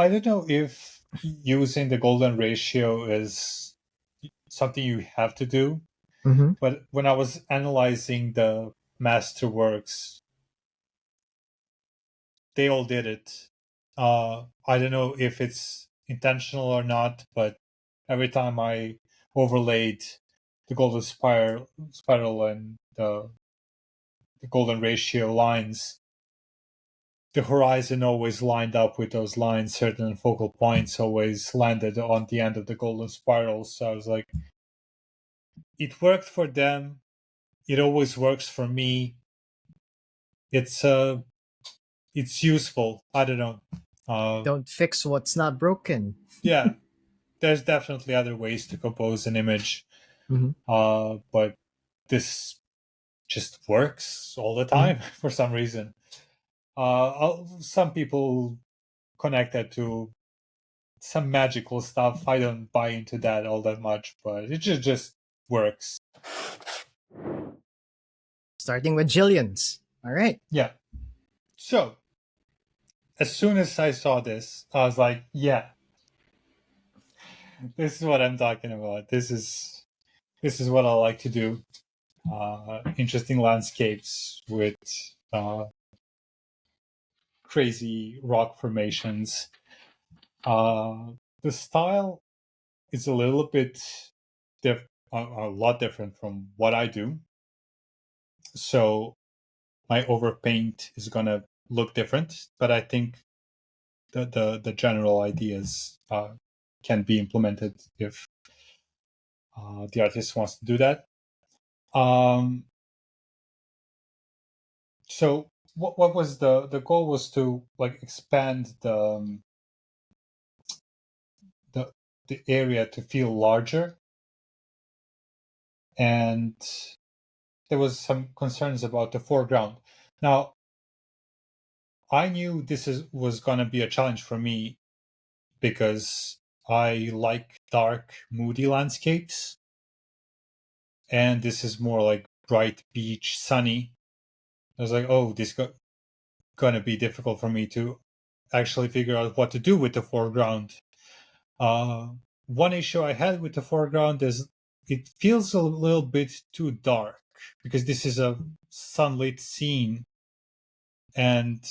I don't know if using the golden ratio is something you have to do, Mm-hmm. but when I was analyzing the masterworks, they all did it. I don't know if it's intentional or not, but every time I overlaid the golden spiral and the golden ratio lines, the horizon always lined up with those lines. Certain focal points always landed on the end of the golden spiral. So I was like, it worked for them. It always works for me. It's it's useful. I don't know. Uh, Don't fix what's not broken. yeah, there's definitely other ways to compose an image, Mm-hmm. but this just works all the Mm-hmm. time for some reason. Some people connect that to some magical stuff. I don't buy into that all that much, but it just works. Starting with Jillian's. All right. Yeah. So as soon as I saw this, I was like, yeah, this is what I'm talking about. This is what I like to do. Interesting landscapes with crazy rock formations. The style is a little bit a lot different from what I do. So my overpaint is gonna look different, but I think the general ideas can be implemented if the artist wants to do that. Um, so what was the goal was to like expand the the area to feel larger, and there was some concerns about the foreground. Now I knew was going to be a challenge for me because I like dark, moody landscapes, and this is more like bright beach, sunny. I was like, oh, going to be difficult for me to actually figure out what to do with the foreground. Uh, One issue I had with the foreground is it feels a little bit too dark because this is a sunlit scene, and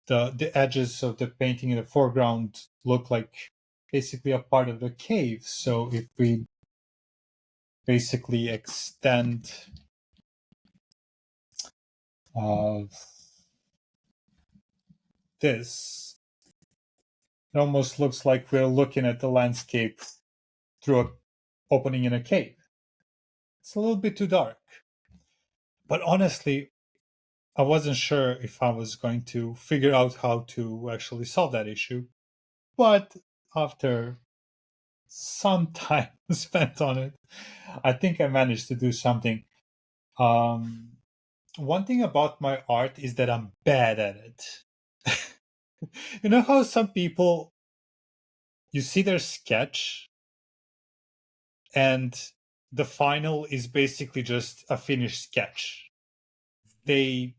the edges of the painting in the foreground look like basically a part of the cave. So if we basically extend uh, this, it almost looks like we're looking at the landscape through an opening in a cave. It's a little bit too dark. But honestly, I wasn't sure if I was going to figure out how to actually solve that issue. But after some time spent on it, I think I managed to do something. Um, One thing about my art is that I'm bad at it. You know how some people, you see their sketch and the final is basically just a finished sketch. They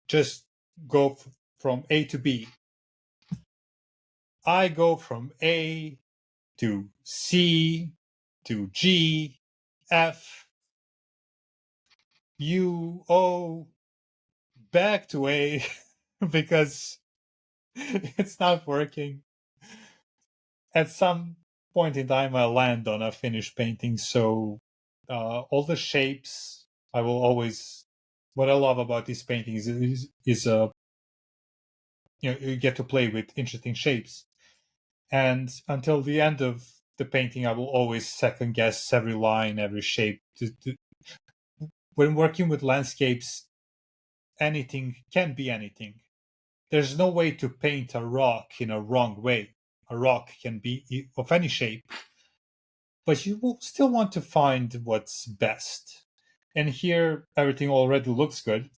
just go from A to B. I go from A to C to G, F, U, O, back to A because it's not working. At some point in time, I land on a finished painting. So all the shapes, I will always. What I love about these paintings is you get to play with interesting shapes, and until the end of the painting, I will always second guess every line, every shape. When working with landscapes, anything can be anything. There's no way to paint a rock in a wrong way. A rock can be of any shape, but you will still want to find what's best. And here, everything already looks good,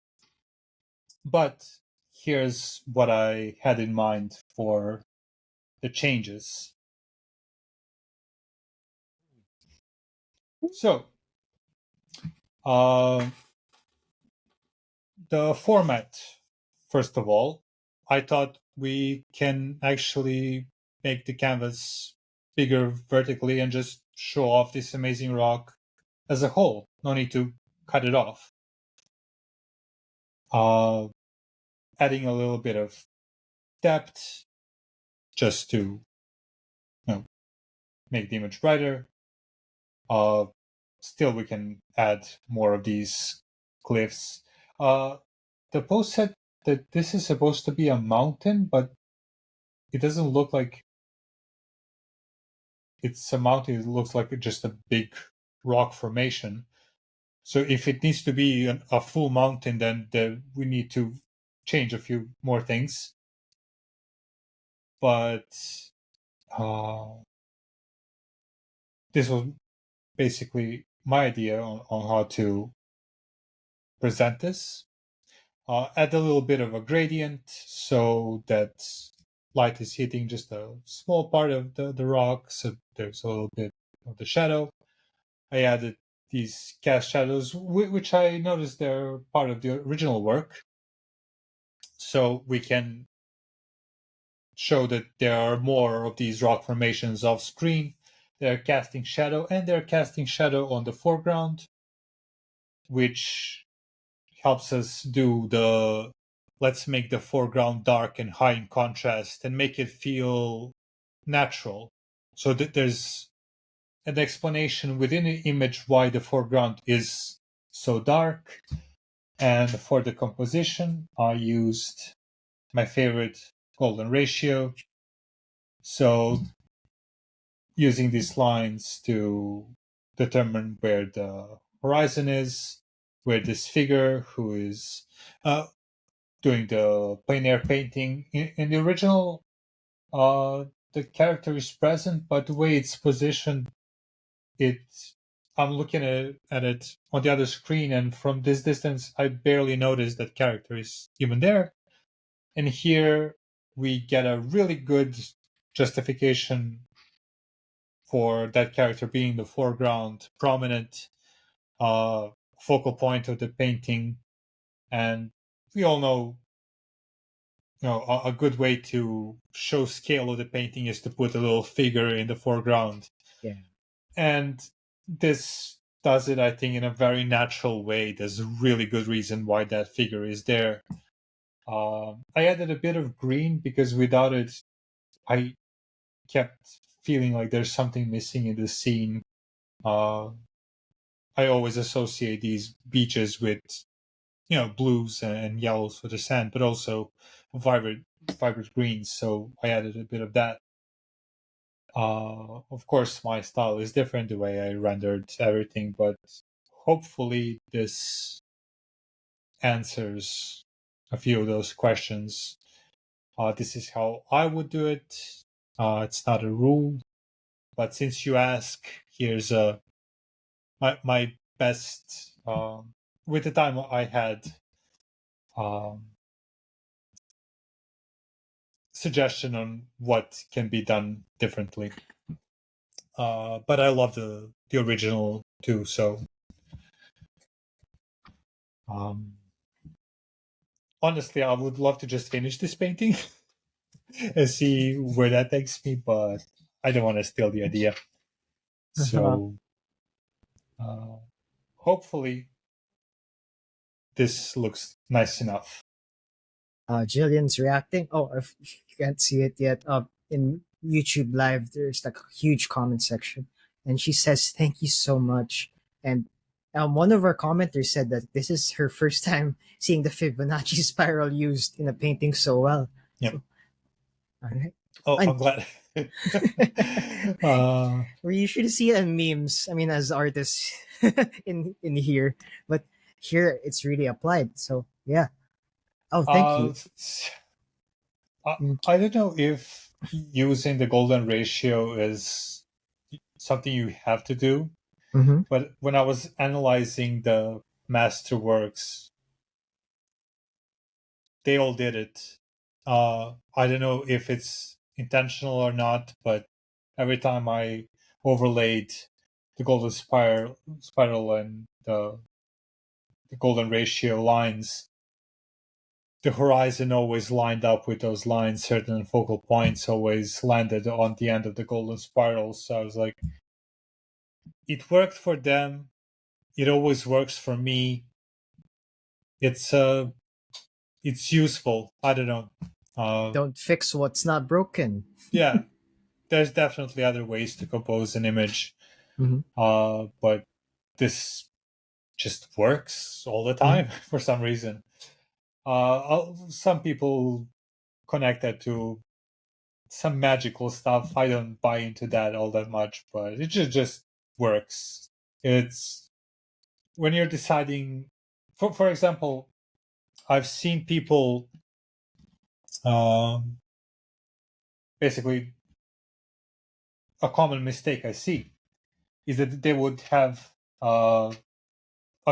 but here's what I had in mind for the changes. So, uh, the format, first of all, I thought we can actually make the canvas bigger vertically and just show off this amazing rock as a whole. No need to cut it off. Adding a little bit of depth just to make the image brighter. Still, we can add more of these cliffs. The post said that this is supposed to be a mountain, but it doesn't look like it's a mountain. It looks like just a big rock formation. So if it needs to be a full mountain, then we need to change a few more things. But this was basically my idea on how to present this. Add a little bit of a gradient so that light is hitting just a small part of the rock, so there's a little bit of the shadow. I added these cast shadows, which I noticed they're part of the original work. So we can show that there are more of these rock formations off screen. They're casting shadow, and they're casting shadow on the foreground, which helps us do the let's make the foreground dark and high in contrast and make it feel natural. So that there's an explanation within the image why the foreground is so dark. And for the composition, I used my favorite golden ratio. So using these lines to determine where the horizon is, where this figure who is doing the plein air painting. In the original, the character is present, but the way it's positioned, I'm looking at it on the other screen, and from this distance, I barely notice that character is even there. And here we get a really good justification for that character being the foreground, prominent focal point of the painting. And we all know, a good way to show scale of the painting is to put a little figure in the foreground. Yeah. And this does it, I think, in a very natural way. There's a really good reason why that figure is there. I added a bit of green because without it, I kept feeling like there's something missing in the scene. I always associate these beaches with, blues and yellows for the sand, but also vibrant greens. So I added a bit of that. Of course, my style is different, the way I rendered everything, but hopefully this answers a few of those questions. This is how I would do it. It's not a rule, but since you ask, here's my best, with the time I had, um, suggestion on what can be done differently. But I love the original too, so honestly, I would love to just finish this painting and see where that takes me, but I don't want to steal the idea. So hopefully this looks nice enough. Jillian's reacting. Oh, if you can't see it yet, in YouTube Live, there's like a huge comment section, and she says, "Thank you so much." And one of our commenters said that this is her first time seeing the Fibonacci spiral used in a painting so well. Yeah. So, all right. Oh, I'm glad. We usually see it in memes. I mean, as artists in here, but here it's really applied. So yeah. Oh, thank you. I don't know if using the golden ratio is something you have to do, Mm-hmm. but when I was analyzing the masterworks, they all did it. I don't know if it's intentional or not, but every time I overlaid the golden spiral and the golden ratio lines, the horizon always lined up with those lines, certain focal points always landed on the end of the golden spiral. So I was like, it worked for them. It always works for me. It's useful. I don't know. Don't fix what's not broken. Yeah, there's definitely other ways to compose an image, Mm-hmm. but this just works all the Mm-hmm. time for some reason. Some people connect that to some magical stuff. I don't buy into that all that much, but it just works. It's when you're deciding, for example, I've seen people um, basically a common mistake I see is that they would have a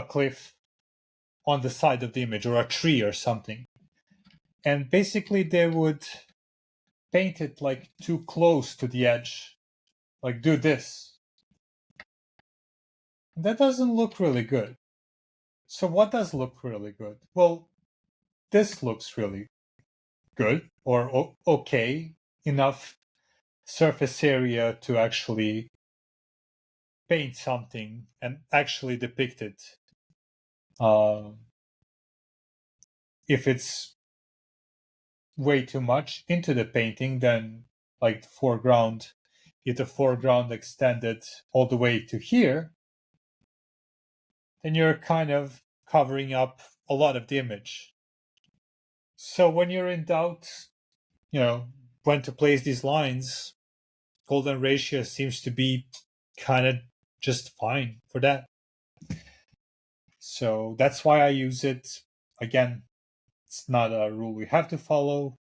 cliff on the side of the image or a tree or something, and basically they would paint it like too close to the edge, like do this. That doesn't look really good. So what does look really good? Well, this looks really good or okay enough surface area to actually paint something and actually depict it. Uh, if it's way too much into the painting, then like the foreground, if the foreground extended all the way to here, then you're kind of covering up a lot of the image. So when you're in doubt, you know, when to place these lines, golden ratio seems to be kind of just fine for that. So that's why I use it. Again, it's not a rule you have to follow,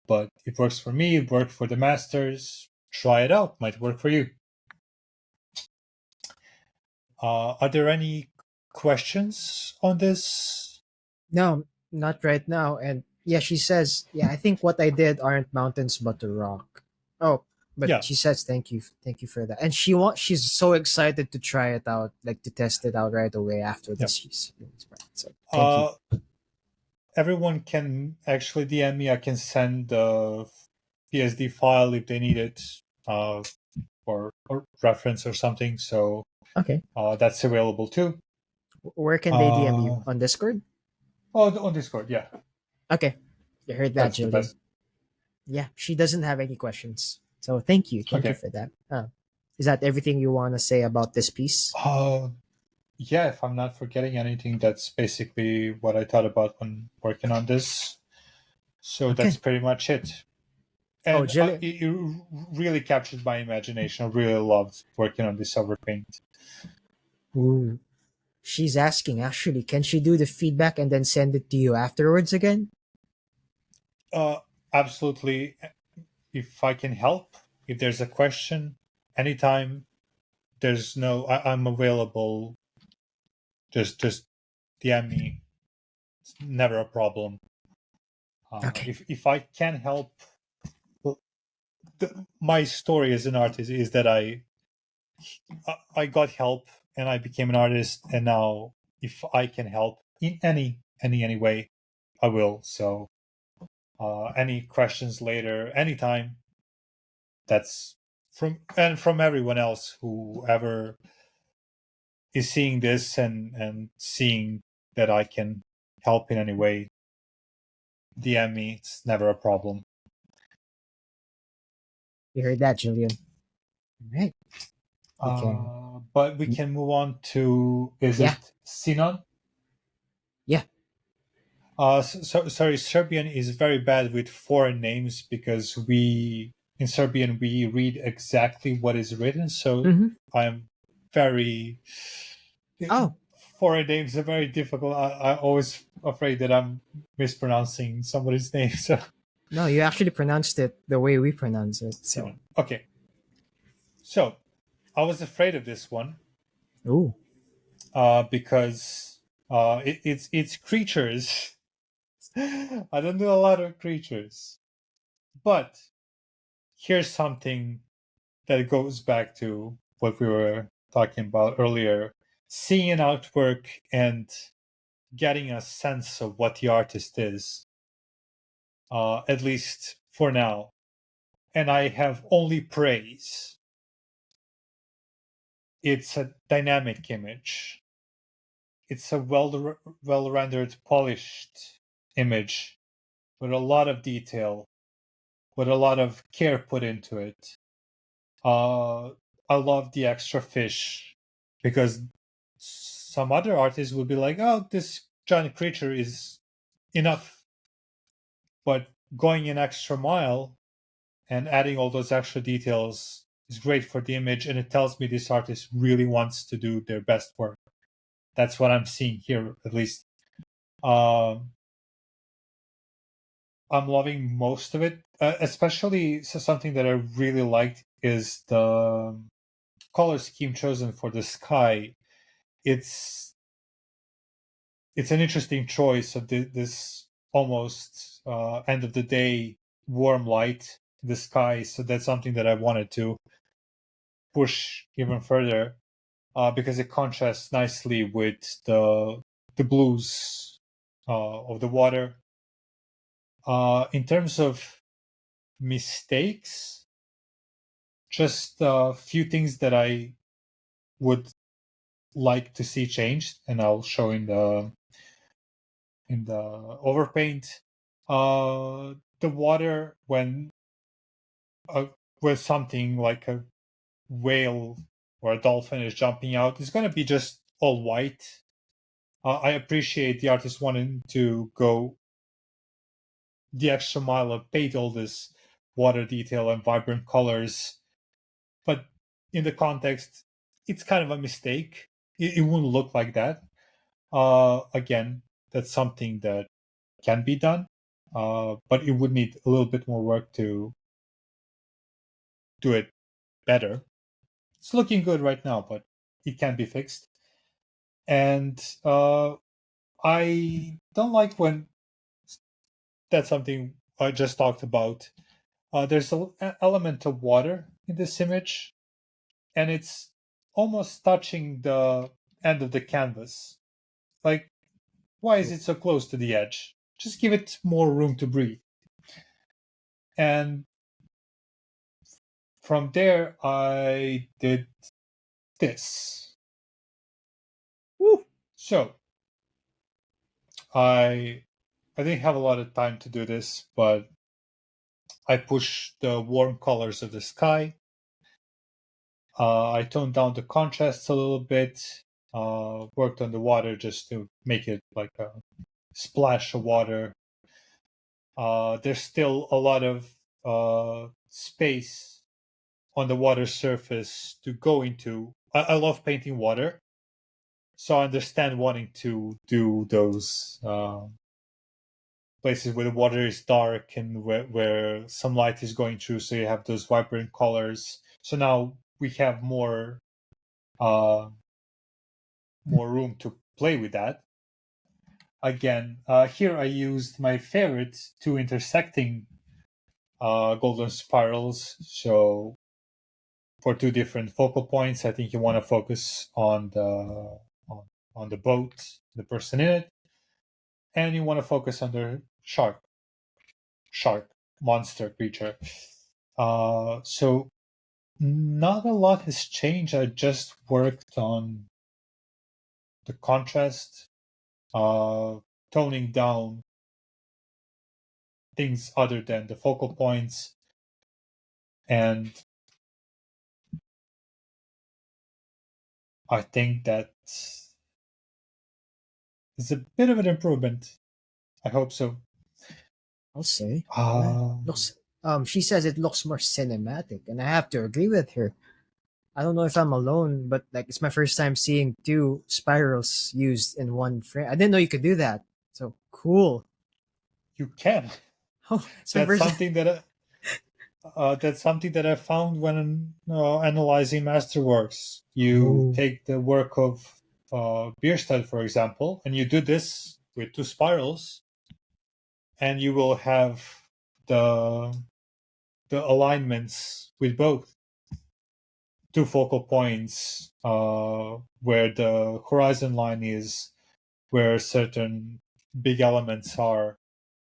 but it works for me. It worked for the masters. Try it out. Might work for you. Are there any questions on this? No, not right now. And yeah, she says, yeah, I think what I did aren't mountains but a rock. Oh, but Yeah, she says thank you for that. And she's so excited to try it out, like to test it out right away after yeah. this. So thank you. Uh, Everyone can actually DM me. I can send the PSD file if they need it, uh, or reference or something. So Okay. that's available too. Where can they DM you? Uh, On Discord? on Discord, yeah, Okay. You heard that, that's the Jillian. best. Yeah, she doesn't have any questions. So thank you. Thank you Okay. for that. Is that everything you want to say about this piece? Yeah, if I'm not forgetting anything, that's basically what I thought about when working on this. So that's Okay. pretty much it. Oh, And Jillian. it really captured my imagination. I really loved working on this over paint. Ooh. She's asking, actually, can she do the feedback and then send it to you afterwards again? Uh, Absolutely. If I can help, if there's a question, anytime, I'm available. Just DM me. It's never a problem. Okay. If I can help, well, my story as an artist is that I got help and I became an artist, and now if I can help in any way, I will. So any questions later, anytime. That's from everyone else who ever is seeing this and seeing that I can help in any way. DM me. It's never a problem. You heard that, Jillian. All right. We can. But we can move on to, is Yeah. it Sinan? Yeah. Sorry, Serbian is very bad with foreign names because in Serbian we read exactly what is written. So Mm-hmm. I'm very Oh, foreign names are very difficult. I'm always afraid that I'm mispronouncing somebody's name. So no, you actually pronounced it the way we pronounce it. So, Sinan. Okay, so I was afraid of this one ooh. because it's creatures. I don't do a lot of creatures, but here's something that goes back to what we were talking about earlier. Seeing an artwork and getting a sense of what the artist is, at least for now. And I have only praise. It's a dynamic image. It's a well rendered, polished image with a lot of detail, with a lot of care put into it. I love the extra fish because some other artists would be like, "Oh, this giant creature is enough," but going an extra mile and adding all those extra details is great for the image, and it tells me this artist really wants to do their best work. That's what I'm seeing here, at least. Um, I'm loving most of it, especially something that I really liked is the color scheme chosen for the sky. It's it's an interesting choice of this almost end of the day warm light in the sky. So that's something that I wanted to push even further because it contrasts nicely with the blues of the water. In terms of mistakes, just a few things that I would like to see changed, and I'll show in the overpaint. The water uh, when something like a whale or a dolphin is jumping out is going to be just all white. I appreciate the artist wanting to go the extra mile and paint all this water detail and vibrant colors, but in the context, it's kind of a mistake. It wouldn't look like that. Again, that's something that can be done, but it would need a little bit more work to do it better. It's looking good right now, but it can be fixed. And I don't like when that's something I just talked about. There's an element of water in this image, and it's almost touching the end of the canvas. Like, why is it so close to the edge? Just give it more room to breathe. And from there, I did this. Woo! So I didn't have a lot of time to do this, but I pushed the warm colors of the sky. I toned down the contrasts a little bit. Worked on the water just to make it like a splash of water. There's still a lot of space on the water surface to go into. I love painting water, so I understand wanting to do those places where the water is dark and where some light is going through, so you have those vibrant colors. So now we have uh, more room to play with that. Again, here I used my favorite two intersecting golden spirals. So for two different focal points, I think you want to focus on the boat, the person in it, and you want to focus on the shark monster creature. So not a lot has changed. I just worked on the contrast, toning down things other than the focal points, and I think that is a bit of an improvement. I hope so. I'll say. Yeah. Um, Looks she says it looks more cinematic, and I have to agree with her. I don't know if I'm alone, but like it's my first time seeing two spirals used in one frame. I didn't know you could do that. So cool. you can. Oh, it's my That's first. something that's something that I found when analyzing masterworks. You Oh, take the work of Bierstadt, for example, and you do this with two spirals, and you will have the the alignments with both two focal points where the horizon line is where certain big elements are,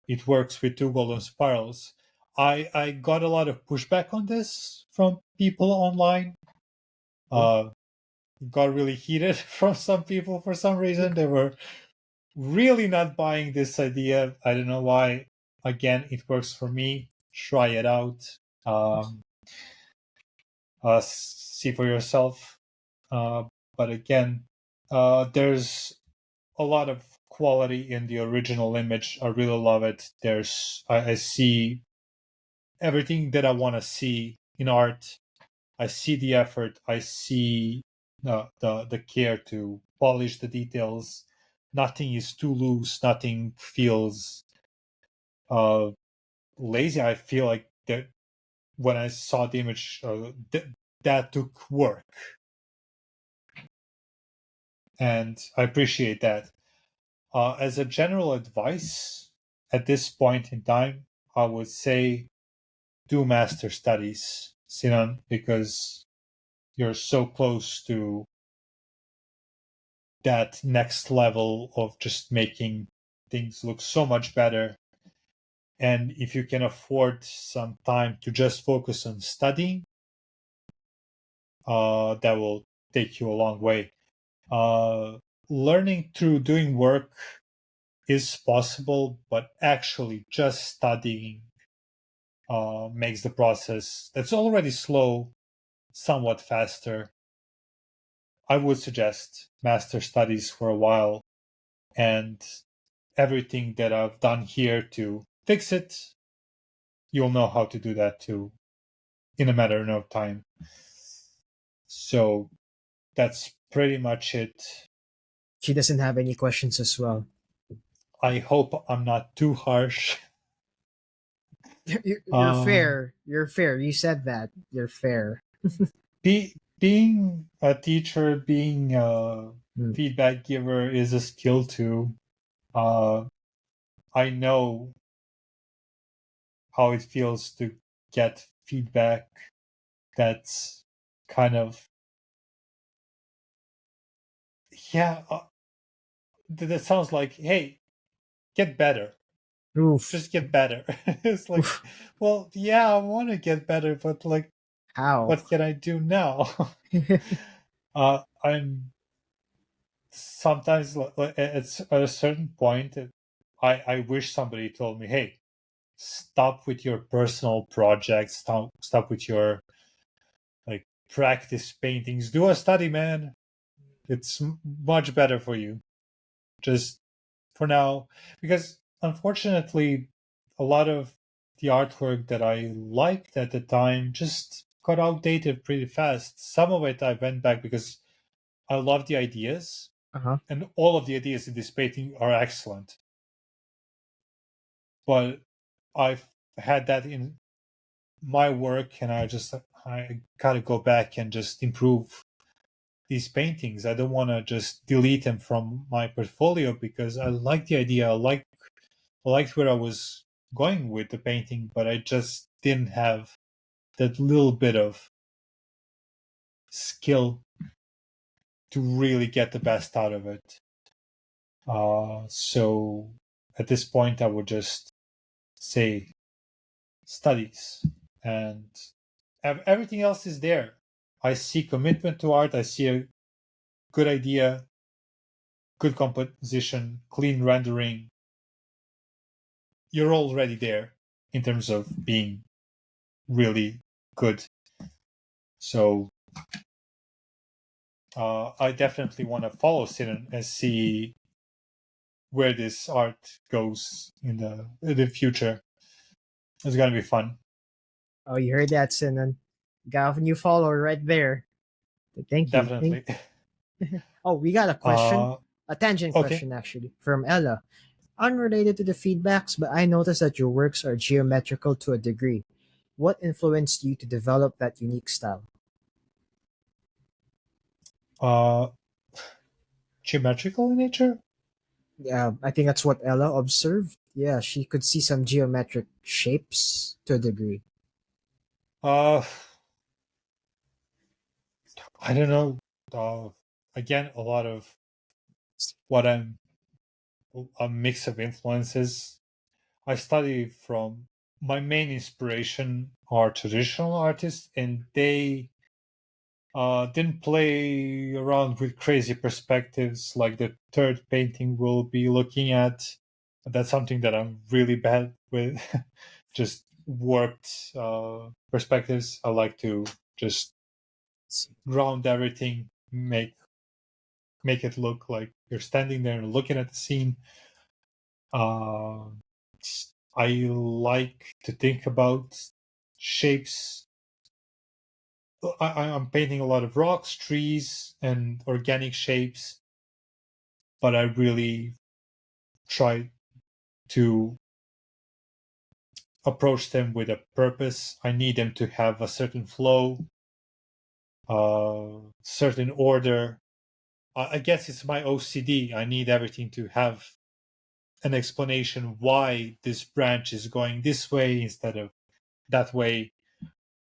it works with two golden spirals. I got a lot of pushback on this from people online. Oh, Uh, got really heated from some people for some reason. They were really not buying this idea. I don't know why. Again, it works for me. Try it out. Um, see for yourself. Uh, but again, there's a lot of quality in the original image. I really love it. I see everything that I want to see in art. I see the effort. I see the care to polish the details. Nothing is too loose. Nothing feels uh, lazy. I feel like that when I saw the image, that took work, and I appreciate that. As a general advice, at this point in time, I would say do master studies, Sinan, because you're so close to that next level of just making things look so much better. And if you can afford some time to just focus on studying, that will take you a long way. Uh, Learning through doing work is possible, but actually just studying makes the process that's already slow somewhat faster. I would suggest master studies for a while, and everything that I've done here to fix it, you'll know how to do that too in a matter of time. So that's pretty much it. she doesn't have any questions as well. I hope I'm not too harsh. You're Um, fair. You're fair. You said that. You're fair. being a teacher, being a Hmm. feedback giver is a skill too. Uh, I know how it feels to get feedback that's kind of, yeah, that sounds like, hey, get better, Oof. just get better. It's like, Oof. well, yeah, I want to get better, but like, How? what can I do now? I'm sometimes at a certain point, I wish somebody told me, hey, stop with your personal projects, stop with your like practice paintings, do a study, man. It's much better for you. Just for now, because unfortunately, a lot of the artwork that I liked at the time just got outdated pretty fast. Some of it I went back because I love the ideas, Uh-huh. and all of the ideas in this painting are excellent. But I've had that in my work, and I gotta go back and just improve these paintings. I don't want to just delete them from my portfolio because I like the idea. I liked where I was going with the painting, but I just didn't have that little bit of skill to really get the best out of it. So at this point, I would just say studies, and everything else is there. I see commitment to art. I see a good idea, good composition, clean rendering. You're already there in terms of being really good. So I definitely want to follow Sinan and see where this art goes in the future. It's gonna be fun, Oh, you heard that, Sinan. Got a new follower right there. Thank you. definitely. Oh, we got a question. uh, A tangent okay. question, actually, from Ella. Unrelated to the feedbacks, but I noticed that your works are geometrical to a degree. What influenced you to develop that unique style? Uh, Geometrical in nature. Yeah, I think that's what Ella observed. Yeah, she could see some geometric shapes to a degree. Uh, I don't know. Uh, Again, a lot of what I'm a mix of influences. I study from my main inspiration are traditional artists, and they didn't play around with crazy perspectives like the third painting we'll be looking at. That's something that I'm really bad with. Just warped perspectives. I like to just round everything, make it look like you're standing there and looking at the scene. Uh, I like to think about shapes. I'm painting a lot of rocks, trees, and organic shapes, but I really try to approach them with a purpose. I need them to have a certain flow, certain order. I guess it's my OCD. I need everything to have an explanation why this branch is going this way instead of that way.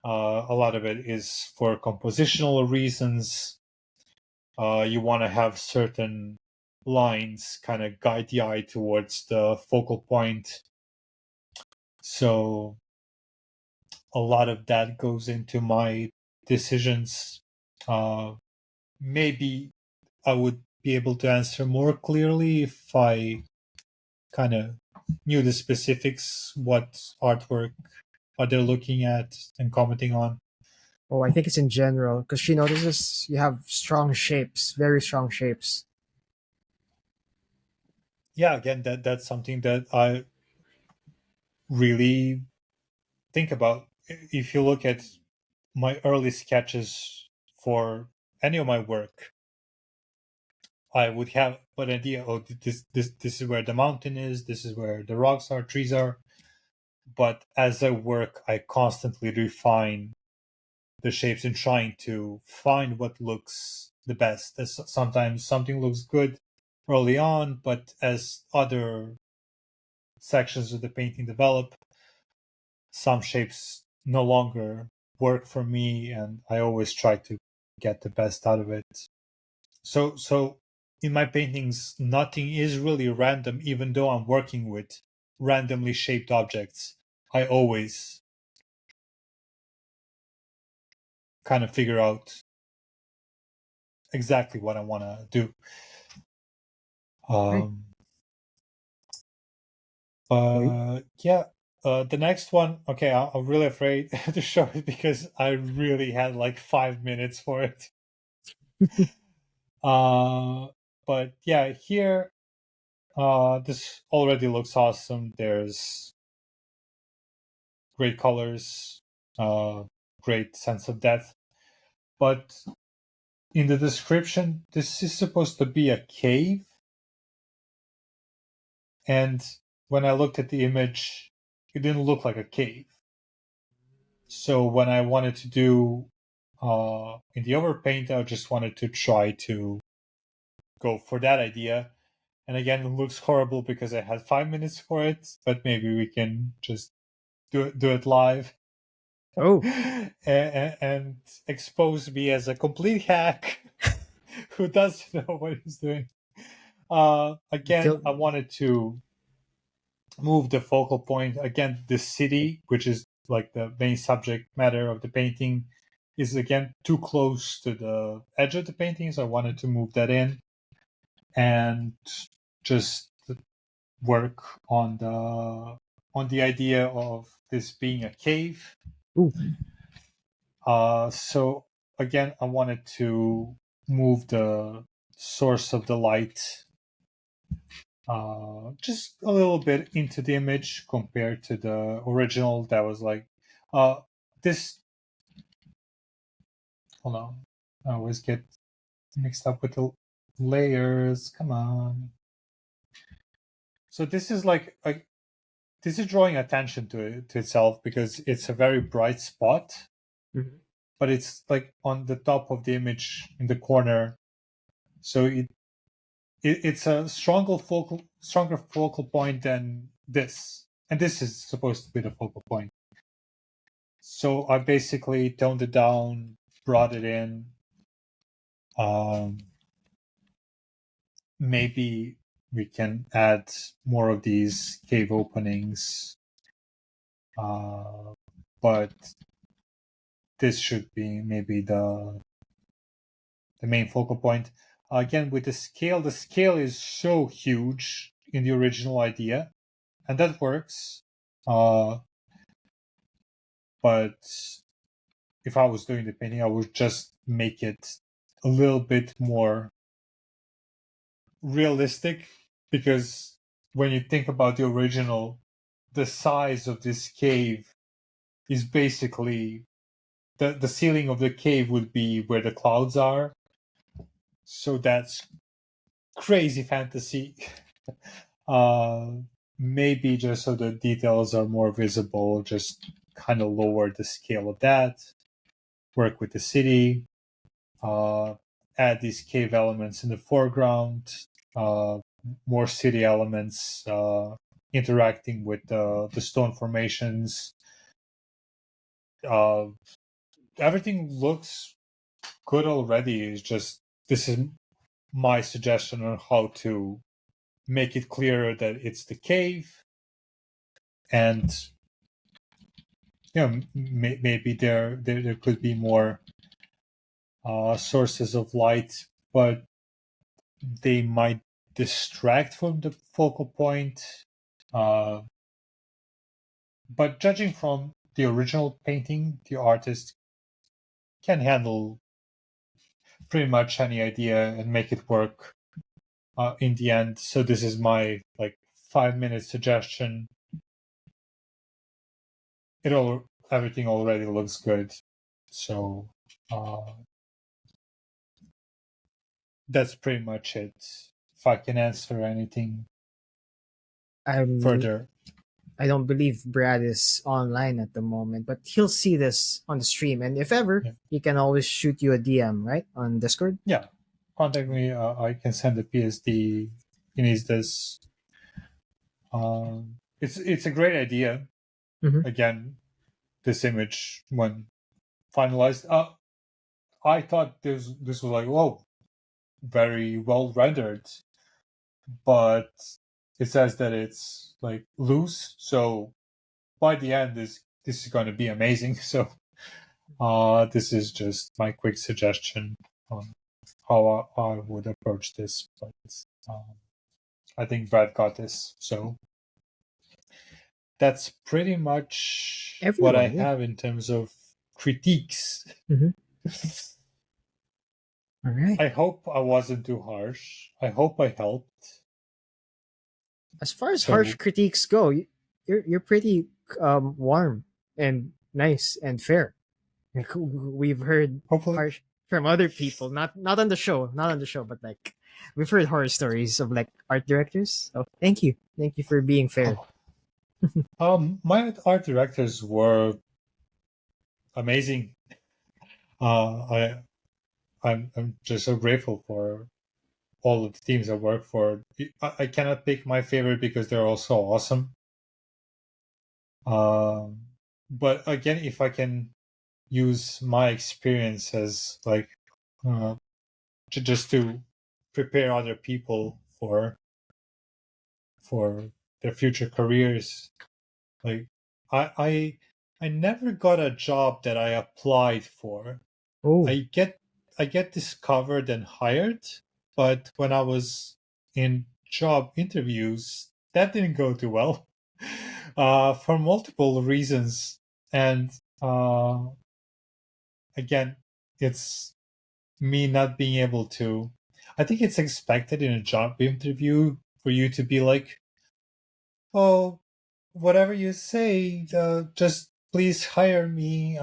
A lot of it is for compositional reasons. You want to have certain lines kind of guide the eye towards the focal point. So a lot of that goes into my decisions. Maybe I would be able to answer more clearly if I kind of knew the specifics, what artwork are they looking at and commenting on. Oh, I think it's in general because she notices you have strong shapes, very strong shapes. Yeah, again, that's something that I really think about. If you look at my early sketches for any of my work, I would have an idea. Oh, this is where the mountain is. This is where the rocks are, trees are. But as I work, I constantly refine the shapes and trying to find what looks the best. As sometimes something looks good early on, but as other sections of the painting develop, some shapes no longer work for me, and I always try to get the best out of it. So in my paintings, nothing is really random, even though I'm working with randomly shaped objects. I always kind of figure out exactly what I want to do. Right. Um, Wait. yeah. The next one, okay, I'm really afraid to show it because I really had like 5 minutes for it. Uh, but yeah, here, this already looks awesome. There's great colors, uh, great sense of depth. But in the description, this is supposed to be a cave. And when I looked at the image, it didn't look like a cave. So when I wanted to do in the overpaint, I just wanted to try to go for that idea. And again, it looks horrible because I had 5 minutes for it, but maybe we can just do it live. Oh, And expose me as a complete hack who doesn't know what he's doing. you Again, feel. I wanted to move the focal point. Again, the city, which is like the main subject matter of the painting, is again too close to the edge of the painting, so I wanted to move that in and just work on the idea of this being a cave. Ooh, So again, I wanted to move the source of the light just a little bit into the image compared to the original that was like uh, this. Hold on, I always get mixed up with the layers. Come on. So this is like this is drawing attention to itself because it's a very bright spot, mhm. but it's like on the top of the image in the corner. So it's a stronger focal point than this, and this is supposed to be the focal point. So I basically toned it down, brought it in, um, maybe we can add more of these cave openings, but this should be maybe the main focal point. Again, with the scale is so huge in the original idea, and that works. But if I was doing the painting, I would just make it a little bit more realistic, because when you think about the original, the size of this cave is basically the ceiling of the cave would be where the clouds are. So that's crazy fantasy. uh, Maybe just so the details are more visible, just kind of lower the scale of that. Work with the city. Add these cave elements in the foreground. More city elements interacting with the stone formations. Everything looks good already. It's just this is my suggestion on how to make it clearer that it's the cave, and maybe there could be more sources of light, but they might distract from the focal point. But judging from the original painting, the artist can handle pretty much any idea and make it work in the end. So this is my 5-minute suggestion. Everything already looks good. So that's pretty much it. If I can answer anything I'm further. I don't believe Brad is online at the moment, but he'll see this on the stream. And if ever, Yeah. he can always shoot you a DM, right? On Discord? Yeah, contact me. I can send the PSD. He needs this. It's a great idea. Mhm. Again, this image when finalized, I thought this was like, whoa, very well rendered, but it says that it's like loose. So by the end, this is going to be amazing. So this is just my quick suggestion on how I would approach this. But I think Brad got this. So that's pretty much what I Everyone, yeah. have in terms of critiques. Mhm. All right. I hope I wasn't too harsh. I hope I helped. As far as harsh So critiques go, you're pretty warm and nice and fair. Like, we've heard hopefully, harsh from other people, not on the show, not on the show, but like we've heard horror stories of like art directors. So thank you for being fair. oh, my art directors were amazing. I I'm just so grateful for all of the teams I work for. I cannot pick my favorite because they're all so awesome. Um, but again, if I can use my experience as uh, just to prepare other people for their future careers, like I I I never got a job that I applied for. Oh, I get I get discovered and hired, but when I was in job interviews, that didn't go too well, for multiple reasons. And uh, again, it's me not being able to. I think it's expected in a job interview for you to be like, "Oh, whatever you say, just please hire me.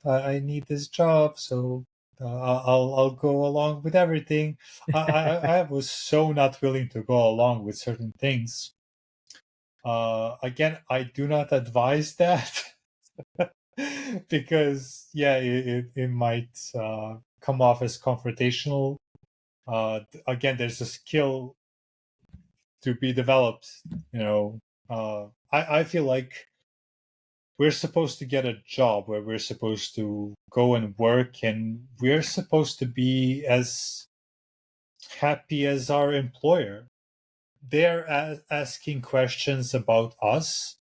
I need this job, so I'll go along with everything." I was so not willing to go along with certain things. Again, I do not advise that because it might come off as confrontational. Again, there's a skill to be developed. You know, I feel like we're supposed to get a job where we're supposed to go and work, and we're supposed to be as happy as our employer. they're asking questions about us,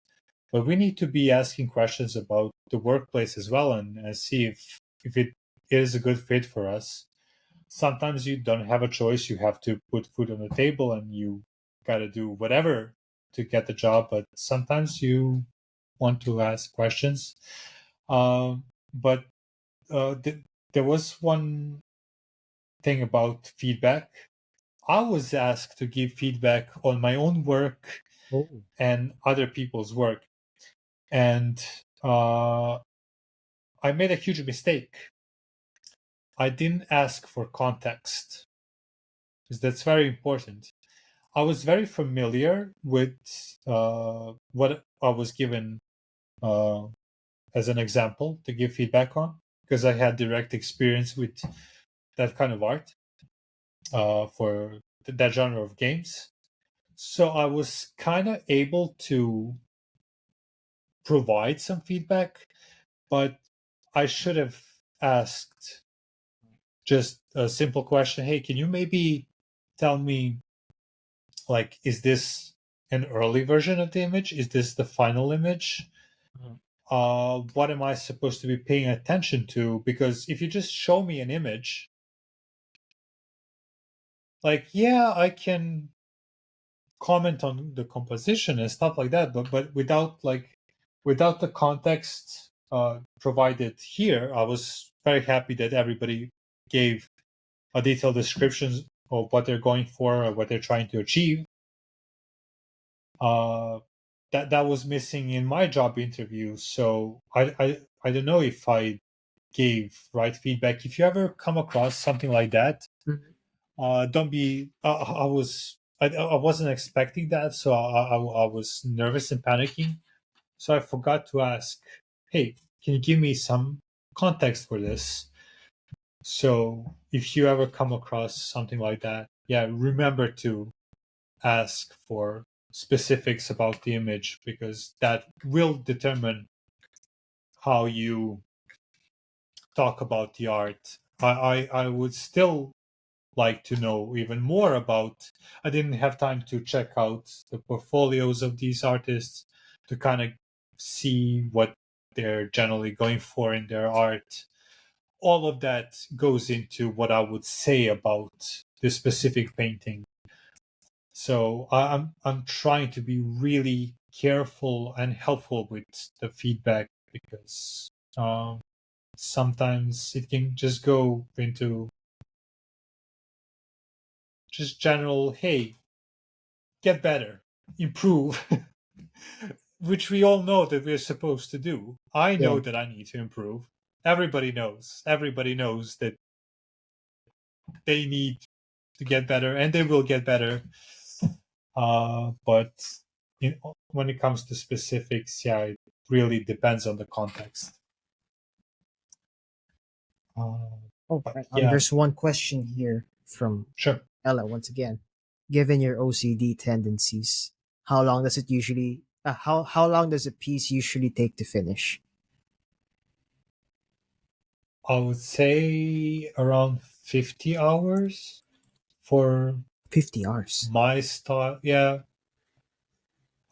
but we need to be asking questions about the workplace as well, and see if it is a good fit for us. Sometimes you don't have a choice; you have to put food on the table, and you got to do whatever to get the job. But sometimes you want to ask questions. But there was one thing about feedback. I was asked to give feedback on my own work Oh. and other people's work. And I made a huge mistake. I didn't ask for context, because that's very important. I was very familiar with what I was given uh, as an example to give feedback on, because I had direct experience with that kind of art for that genre of games. So I was kind of able to provide some feedback, but I should have asked just a simple question. Hey, can you maybe tell me, like, is this an early version of the image? Is this the final image? Mhm. What am I supposed to be paying attention to? Because if you just show me an image, like, yeah, I can comment on the composition and stuff like that, but without the context provided here, I was very happy that everybody gave a detailed description of what they're going for or what they're trying to achieve. uh, that was missing in my job interview. So I don't know if I gave right feedback. If you ever come across something like that, Mhm. don't be. I wasn't expecting that, so I was nervous and panicking. So I forgot to ask, hey, can you give me some context for this? So if you ever come across something like that, yeah, remember to ask for specifics about the image, because that will determine how you talk about the art. I would still like to know even more about. I didn't have time to check out the portfolios of these artists to kind of see what they're generally going for in their art. All of that goes into what I would say about this specific painting. So I'm trying to be really careful and helpful with the feedback, because um, sometimes it can just go into just general, hey, get better, improve, which we all know that we're supposed to do. I Yeah. know that I need to improve. Everybody knows. Everybody knows that they need to get better, and they will get better. But when it comes to specifics, yeah, it really depends on the context. Uh, Oh, but right. yeah, There's one question here from sure. Ella once again. Given your OCD tendencies, how long does a piece usually take to finish? I would say around 50 hours for 50 hours. my style. Yeah,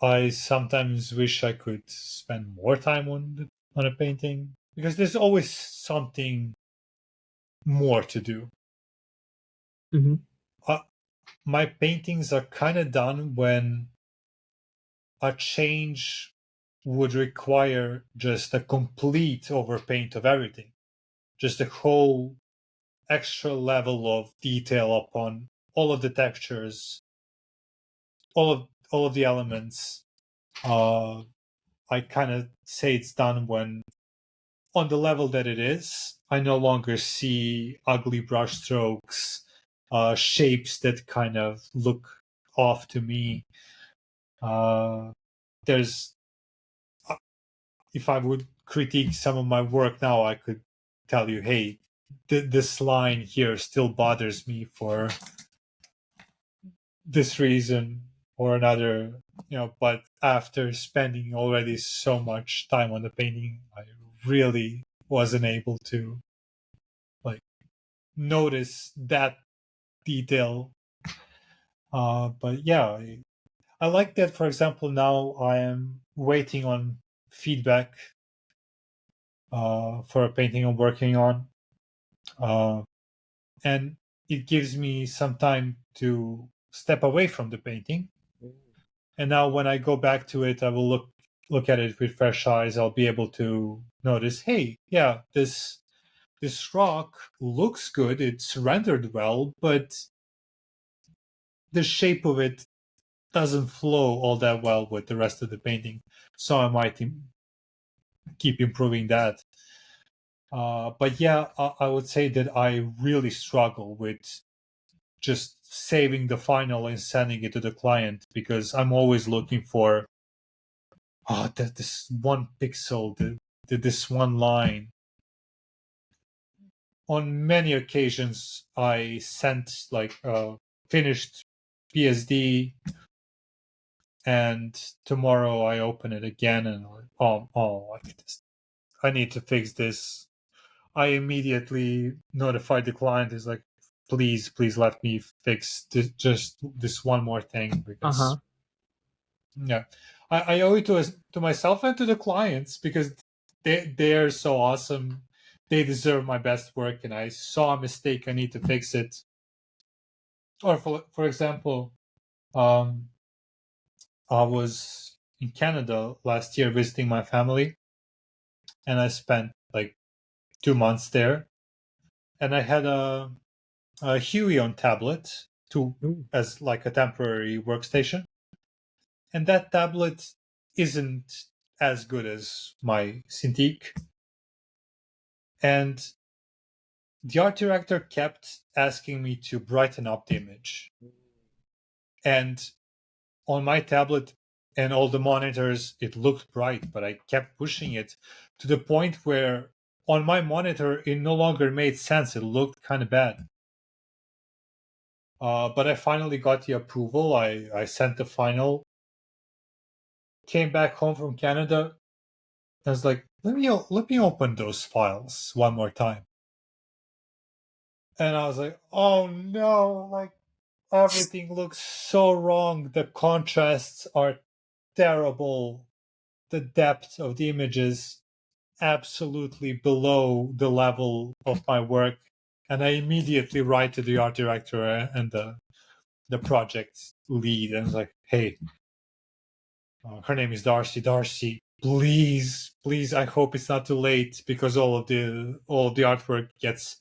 I sometimes wish I could spend more time on a painting, because there's always something more to do. Mm-hmm. Uh, my paintings are kind of done when a change would require just a complete overpaint of everything, just a whole extra level of detail upon all of the textures, all of the elements. Uh, I kind of say it's done when, on the level that it is, I no longer see ugly brush strokes, shapes that kind of look off to me. Uh, there's If I would critique some of my work now, I could tell you, hey, this line here still bothers me for this reason or another, but after spending already so much time on the painting, I really wasn't able to, like, notice that detail But yeah, I like that. For example, now I am waiting on feedback for a painting I'm working on, uh, and it gives me some time to step away from the painting. And now, when I go back to it, I will look at it with fresh eyes. I'll be able to notice, hey, yeah, this rock looks good. It's rendered well, but the shape of it doesn't flow all that well with the rest of the painting. So I might keep improving that. But yeah, I would say that I really struggle with just saving the final and sending it to the client, because I'm always looking for that this one pixel, this one line. On many occasions, I sent like finished PSD, and tomorrow I open it again and I need to fix this. I immediately notified the client. Is like, please let me fix just this one more thing, Uh huh. because yeah, I owe it to myself and to the clients, because they're so awesome. They deserve my best work, and I saw a mistake. I need to fix it. Or for example, um, I was in Canada last year visiting my family, and I spent like 2 months there, and I had a Huey on tablet to Ooh. as like a temporary workstation, and that tablet isn't as good as my Cintiq. And the art director kept asking me to brighten up the image. And on my tablet and all the monitors, it looked bright, but I kept pushing it to the point where on my monitor, it no longer made sense. It looked kind of bad. But I finally got the approval. I sent the final, came back home from Canada. I was like, let me open those files one more time. And I was like, oh no, like everything looks so wrong. The contrasts are terrible. The depth of the images absolutely below the level of my work. And I immediately write to the art director and the project lead, and was like, hey, her name is Darcy, please, I hope it's not too late, because all of the artwork gets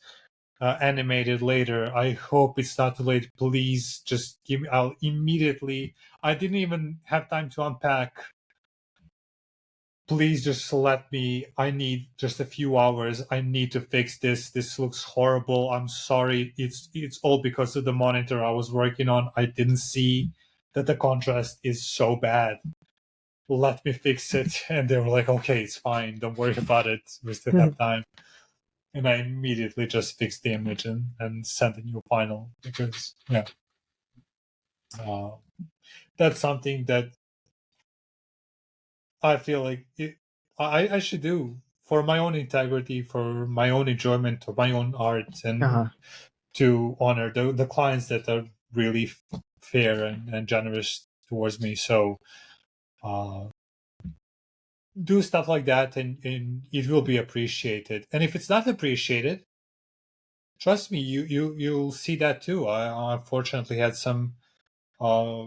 animated later. I hope it's not too late. Please just give me. I'll immediately. I didn't even have time to unpack. Please just let me. I need just a few hours. I need to fix this. This looks horrible. I'm sorry. It's all because of the monitor I was working on. I didn't see that the contrast is so bad. Let me fix it. And they were like, okay, it's fine. Don't worry about it. We still have time. And I immediately just fixed the image and sent a new final, because yeah, uh, that's something that I feel like I should do for my own integrity, for my own enjoyment of my own art, Uh and huh. to honor the clients that are really fair and generous towards me. So uh, do stuff like that, and it will be appreciated. And if it's not appreciated, trust me, you'll see that too. I unfortunately had some uh,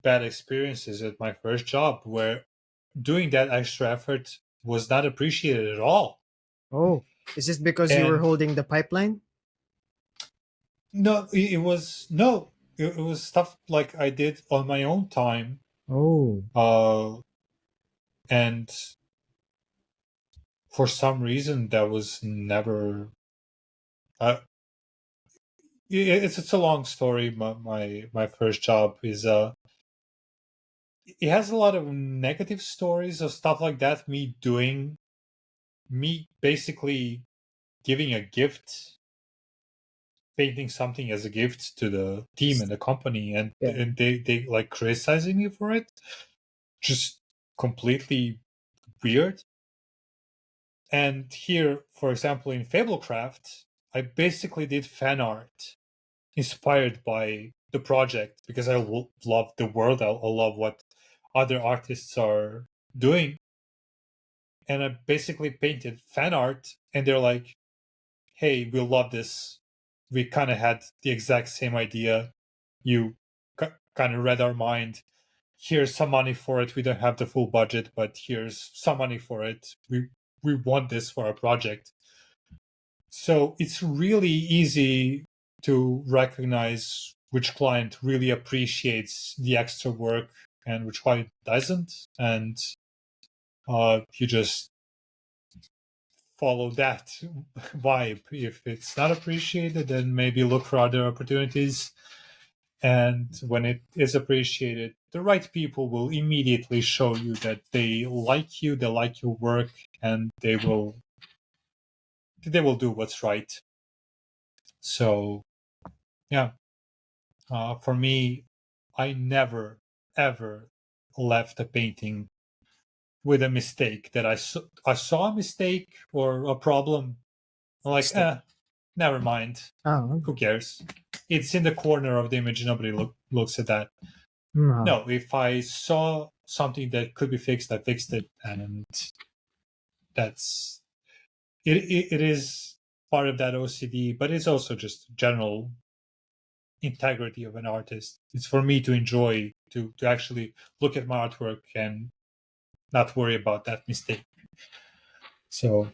bad experiences at my first job, where doing that extra effort was not appreciated at all. Oh, is this because you were And holding the pipeline? no, it was stuff like I did on my own time, Oh. uh, and for some reason that was never. Uh, it's a long story. My first job is it has a lot of negative stories of stuff like that. Me basically giving a gift, painting something as a gift to the team and the company, and, Yeah. and they like criticizing me for it. Just completely weird. And here, for example, in Fablecraft, I basically did fan art inspired by the project because I love the world. I love what other artists are doing. And I basically painted fan art, and they're like, hey, we love this. We kind of had the exact same idea. You kind of read our mind. Here's some money for it. We don't have the full budget, but here's some money for it. We want this for our project. So it's really easy to recognize which client really appreciates the extra work and which client doesn't. And you just follow that vibe. If it's not appreciated, then maybe look for other opportunities. And when it is appreciated, the right people will immediately show you that they like you, they like your work, and they will do what's right. So yeah, for me, I never ever left a painting with a mistake that I saw a mistake or a problem. I'm like, Stick. never mind. Oh, Who cares? It's in the corner of the image. Nobody looks at that. no. No, if I saw something that could be fixed, I fixed it, and that's it. It is part of that OCD, but it's also just general integrity of an artist. It's for me to enjoy, to actually look at my artwork and not worry about that mistake. So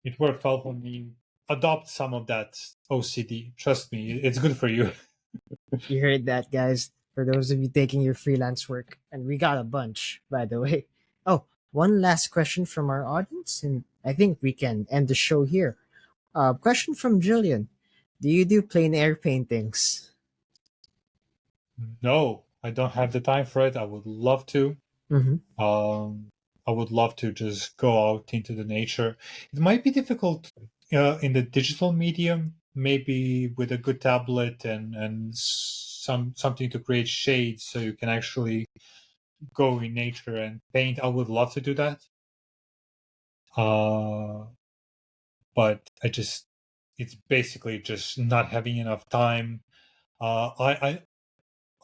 it worked well for me. Adopt some of that OCD. Trust me, it's good for you. You heard that, guys. For those of you taking your freelance work, and we got a bunch, by the way. Oh, one last question from our audience, and I think we can end the show here. Question from Jillian: do you do plein air paintings? No, I don't have the time for it. I would love to. Mm-hmm. I would love to just go out into the nature. It might be difficult in the digital medium, maybe with a good tablet and something to create shades, so you can actually go in nature and paint. I would love to do that, uh, but it's basically just not having enough time. I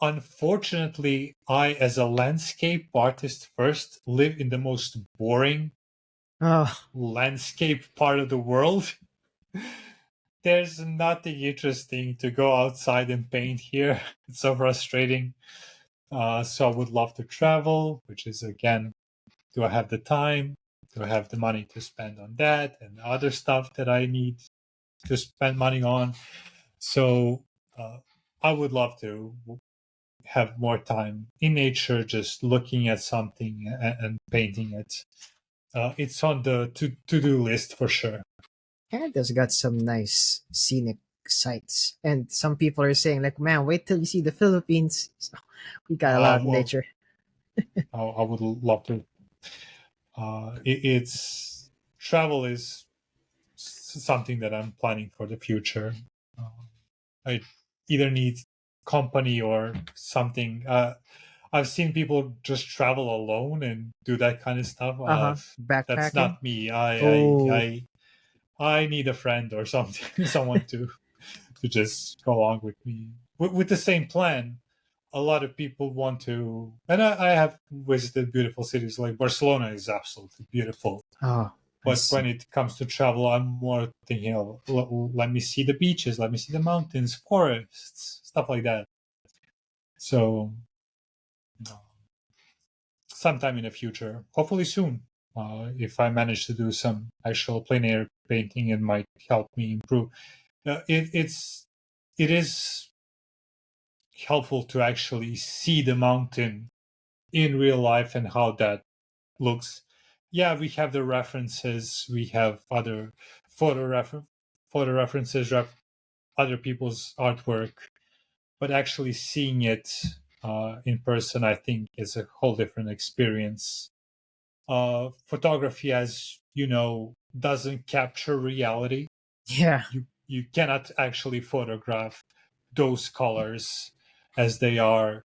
Unfortunately, I, as a landscape artist first, live in the most boring Oh, landscape part of the world. There's nothing interesting to go outside and paint here. It's so frustrating. So I would love to travel, which is, again, do I have the time? Do I have the money to spend on that and other stuff that I need to spend money on? So I would love to have more time in nature, just looking at something and painting it. It's on the to-do list for sure. Canada's got some nice scenic sites, and some people are saying like, "Man, wait till you see the Philippines." So we got a lot of Well, nature. I would love to. It's travel is something that I'm planning for the future. Uh, I either need company or something. I've seen people just travel alone and do that kind of stuff. Uh huh. That's Backpacking. not me. Oh, I need a friend or something, someone to just go along with me with the same plan. A lot of people want to, and I have visited beautiful cities like Barcelona is absolutely beautiful. oh, I But when see. it comes to travel, I'm more thinking of let me see the beaches, let me see the mountains, forests, stuff like that. So sometime in the future, hopefully soon, if I manage to do some actual plein air painting, it might help me improve. It is helpful to actually see the mountain in real life and how that looks. Yeah, we have the references, we have other photo refer- photo references, other people's artwork, but actually seeing it in person, I think, is a whole different experience. Photography, as you know, doesn't capture reality. Yeah, You cannot actually photograph those colors as they are.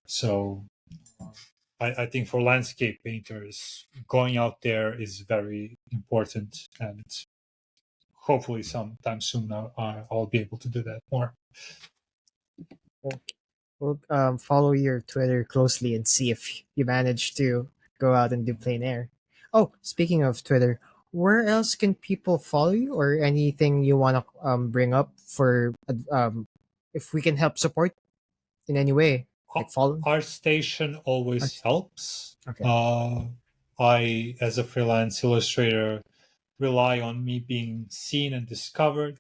So I think for landscape painters, going out there is very important, and hopefully sometime soon I'll be able to do that more. We'll, we'll follow your Twitter closely and see if you manage to go out and do plein air. Oh, speaking of Twitter, where else can people follow you, or anything you want to bring up for if we can help support in any way, like follow? Our station always helps. Okay. I, as a freelance illustrator, rely on me being seen and discovered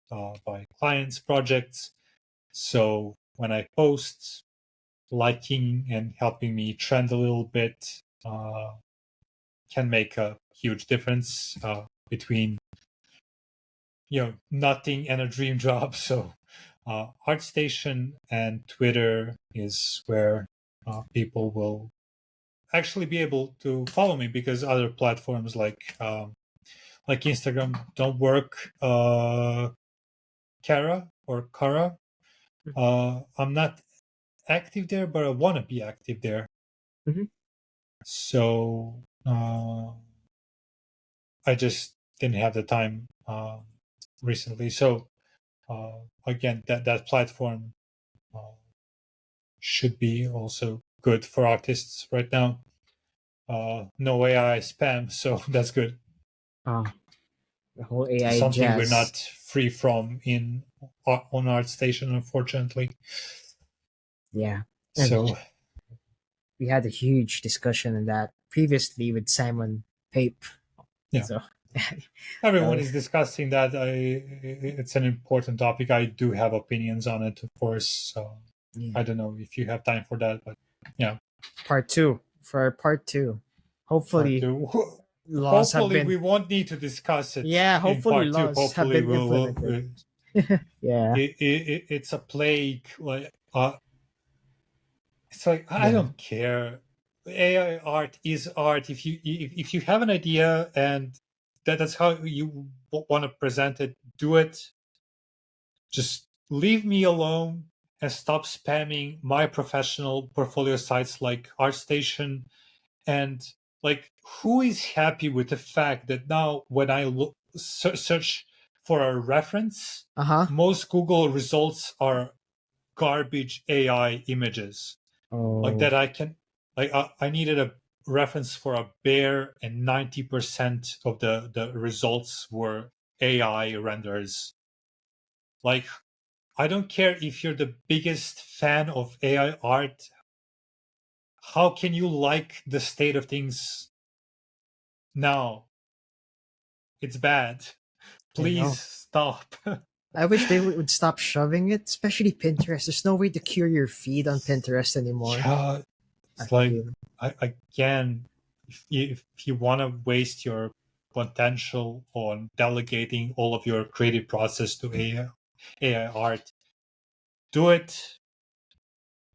by clients' projects. So when I post, liking and helping me trend a little bit can make a huge difference between nothing and a dream job. So ArtStation and Twitter is where people will actually be able to follow me, because other platforms like Instagram don't work. Kara. I'm not active there, but I want to be active there. Mm-hmm. So I just didn't have the time recently. So again, that platform should be also good for artists right now. No AI spam, so that's good. Ah, the whole AI Something we're jazz. not free from on ArtStation, unfortunately. Yeah, and So we had a huge discussion on that previously with Simon Pape. yeah, So, everyone uh, is discussing that. It's an important topic. I do have opinions on it, of course. So yeah. I don't know if you have time for that, but yeah, Part two for part two. part Hopefully, two. laws have Hopefully, been. we won't need to discuss it Yeah, in hopefully part two. laws have Hopefully, been we'll. implemented. Yeah, It's a plague. Like it's like I yeah. don't care. AI art is art. If you have an idea and that's how you want to present it, do it. Just leave me alone and stop spamming my professional portfolio sites like ArtStation. And like, who is happy with the fact that now when I search for a reference, Uh huh. most Google results are garbage AI images? Like Oh, that, I needed a reference for a bear, and 90% of the results were AI renders. Like, I don't care if you're the biggest fan of AI art. How can you like the state of things now? It's bad. I Please know. stop. I wish they would stop shoving it, especially Pinterest. There's no way to cure your feed on Pinterest anymore. Yeah, I it's like, feel. again, if you want to waste your potential on delegating all of your creative process to AI art, do it.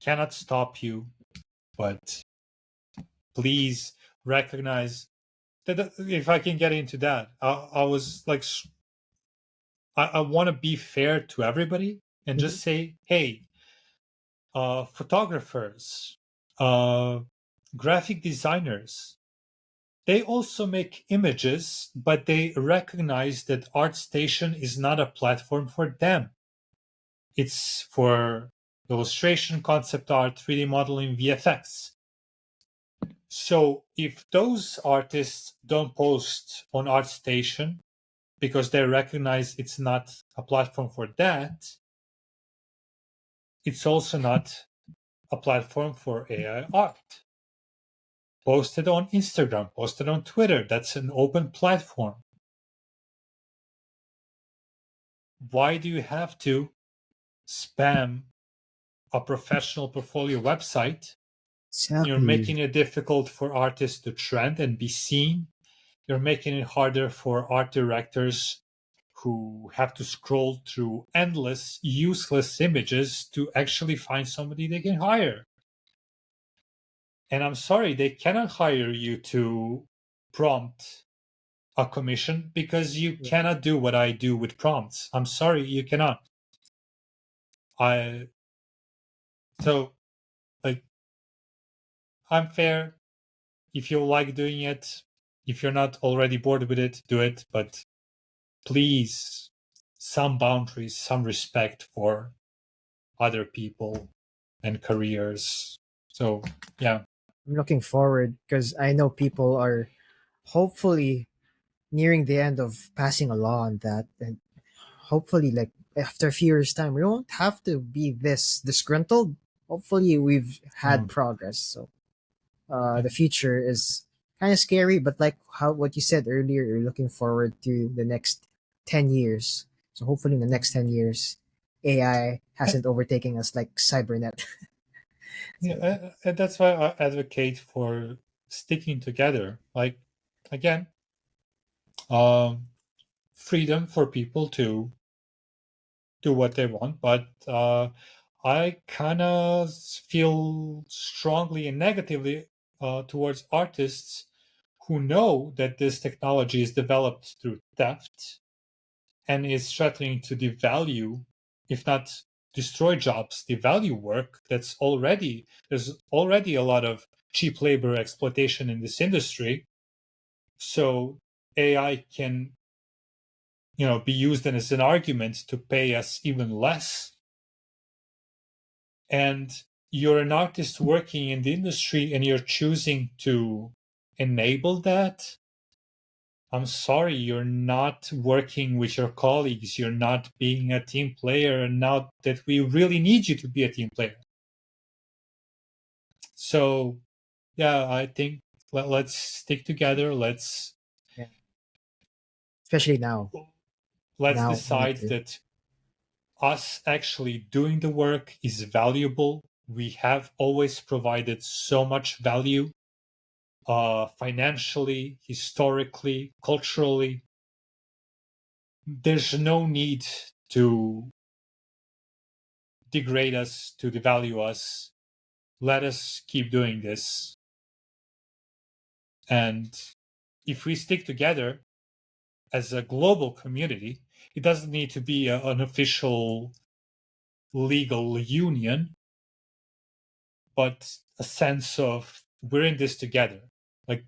Cannot stop you, but please recognize that. If I can get into that, I was like, I want to be fair to everybody and Mhm. just say, hey, photographers, uh, graphic designers, they also make images, but they recognize that ArtStation is not a platform for them. It's for illustration, concept art, 3D modeling, VFX. So if those artists don't post on ArtStation because they recognize it's not a platform for that, it's also not a platform for AI art. Post it on Instagram, post it on Twitter. That's an open platform. Why do you have to spam a professional portfolio website? You're Exactly. making it difficult for artists to trend and be seen. You're making it harder for art directors who have to scroll through endless, useless images to actually find somebody they can hire. And I'm sorry, they cannot hire you to prompt a commission because you Yeah. cannot do what I do with prompts. I'm sorry, you cannot. I so like I'm fair. If you like doing it, if you're not already bored with it, do it. But please, some boundaries, some respect for other people and careers. So yeah. I'm looking forward because I know people are hopefully nearing the end of passing a law on that, and hopefully, like after a few years' time, we won't have to be this disgruntled. Hopefully, we've had Mm. progress. So Yeah. the future is kind of scary, but like how what you said earlier, you're looking forward to the next 10 years. So hopefully, in the next 10 years, AI hasn't overtaken us like cybernet. Yeah, So and that's why I advocate for sticking together. Like, again, um, freedom for people to do what they want, but I kind of feel strongly and negatively towards artists who know that this technology is developed through theft and is threatening to devalue, if not destroy jobs, devalue work that's already, there's already a lot of cheap labor exploitation in this industry. So AI can, be used as an argument to pay us even less. And you're an artist working in the industry and you're choosing to enable that. I'm sorry, you're not working with your colleagues. You're not being a team player, and now that we really need you to be a team player. So, yeah, I think let's stick together. yeah, especially now, Let's now we need decide to. that us actually doing the work is valuable. We have always provided so much value, financially, historically, culturally. There's no need to degrade us, to devalue us. Let us keep doing this. And if we stick together as a global community, it doesn't need to be an official legal union, but a sense of we're in this together. Like,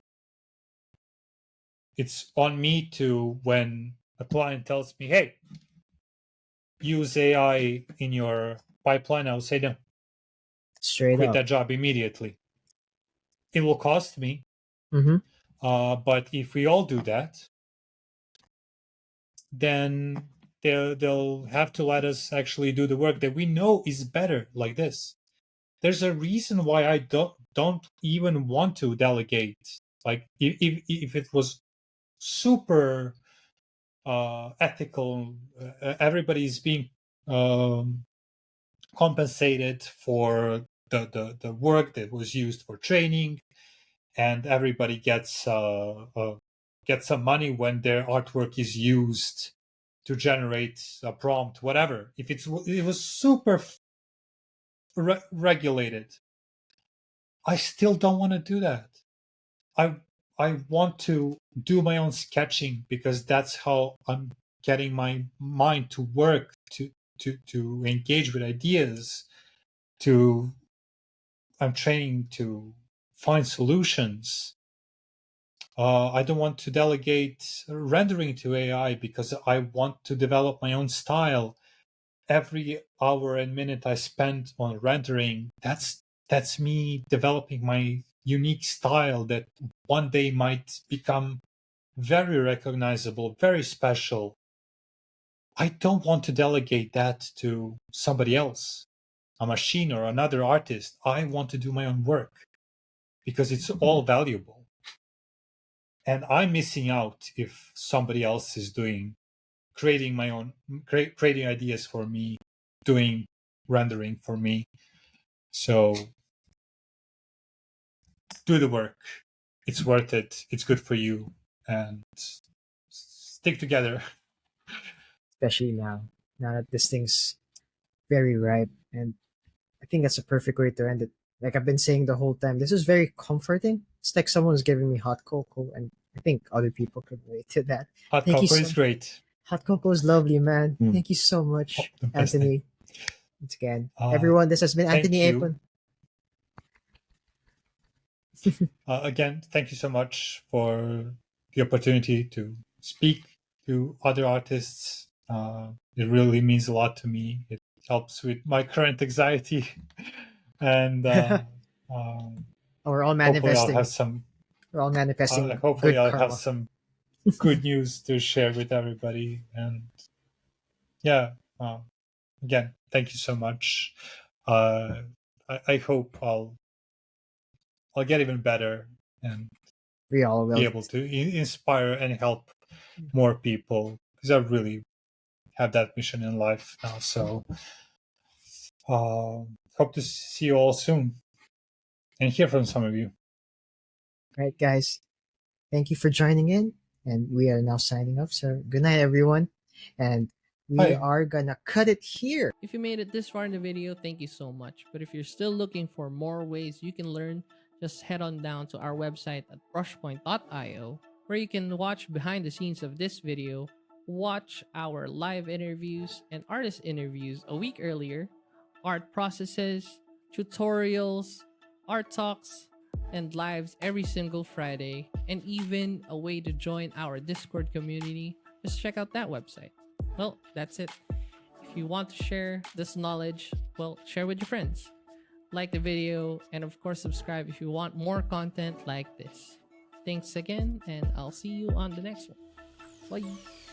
it's on me to, when a client tells me, hey, use AI in your pipeline, I'll say no, Straight quit up. that job immediately. It will cost me, Mm-hmm. but if we all do that, then they'll have to let us actually do the work that we know is better like this. There's a reason why I don't even want to delegate. Like, if it was super ethical, everybody's being um, compensated for the work that was used for training, and everybody gets some money when their artwork is used to generate a prompt, whatever. If it was super regulated, I still don't want to do that. I I want to do my own sketching because that's how I'm getting my mind to work, to engage with ideas, to I'm training to find solutions. I don't want to delegate rendering to AI because I want to develop my own style. Every hour and minute I spend on rendering, that's me developing my unique style that one day might become very recognizable, very special. I don't want to delegate that to somebody else, a machine or another artist. I want to do my own work because it's all valuable. And I'm missing out if somebody else is creating my own, creating ideas for me, doing rendering for me. So do the work. It's worth it. It's good for you. And stick together. Especially now that this thing's very ripe, and I think that's a perfect way to end it. Like I've been saying the whole time, this is very comforting. It's like someone's giving me hot cocoa, and I think other people could relate to that. Hot Thank you cocoa is so. great. Hot cocoa is lovely, man. Mm. Thank you so Oh, much, the best thing. Anthony. Once again, Uh, everyone, this has been Anthony Thank you. Avon. Again, thank you so much for the opportunity to speak to other artists. It really means a lot to me. helps with my current anxiety. And um, We're all hopefully I'll have manifesting. some. We're all manifesting Hopefully good I'll have karma. some good news to share with everybody. And yeah, again, thank you so much. I hope I'll get even better and We all be will. able to inspire and help more people, because I really have that mission in life now. So hope to see you all soon and hear from some of you. All right, guys. Thank you for joining in. And we are now signing off. So good night, everyone. And we Bye. are gonna cut it here. If you made it this far in the video, thank you so much. But if you're still looking for more ways you can learn, just head on down to our website at brushpoint.io, where you can watch behind the scenes of this video, watch our live interviews and artist interviews a week earlier, art processes, tutorials, art talks, and lives every single Friday, and even a way to join our Discord community. Just check out that website. Well, that's it. If you want to share this knowledge, well, share with your friends. Like the video, and of course, subscribe if you want more content like this. Thanks again, and I'll see you on the next one. Bye.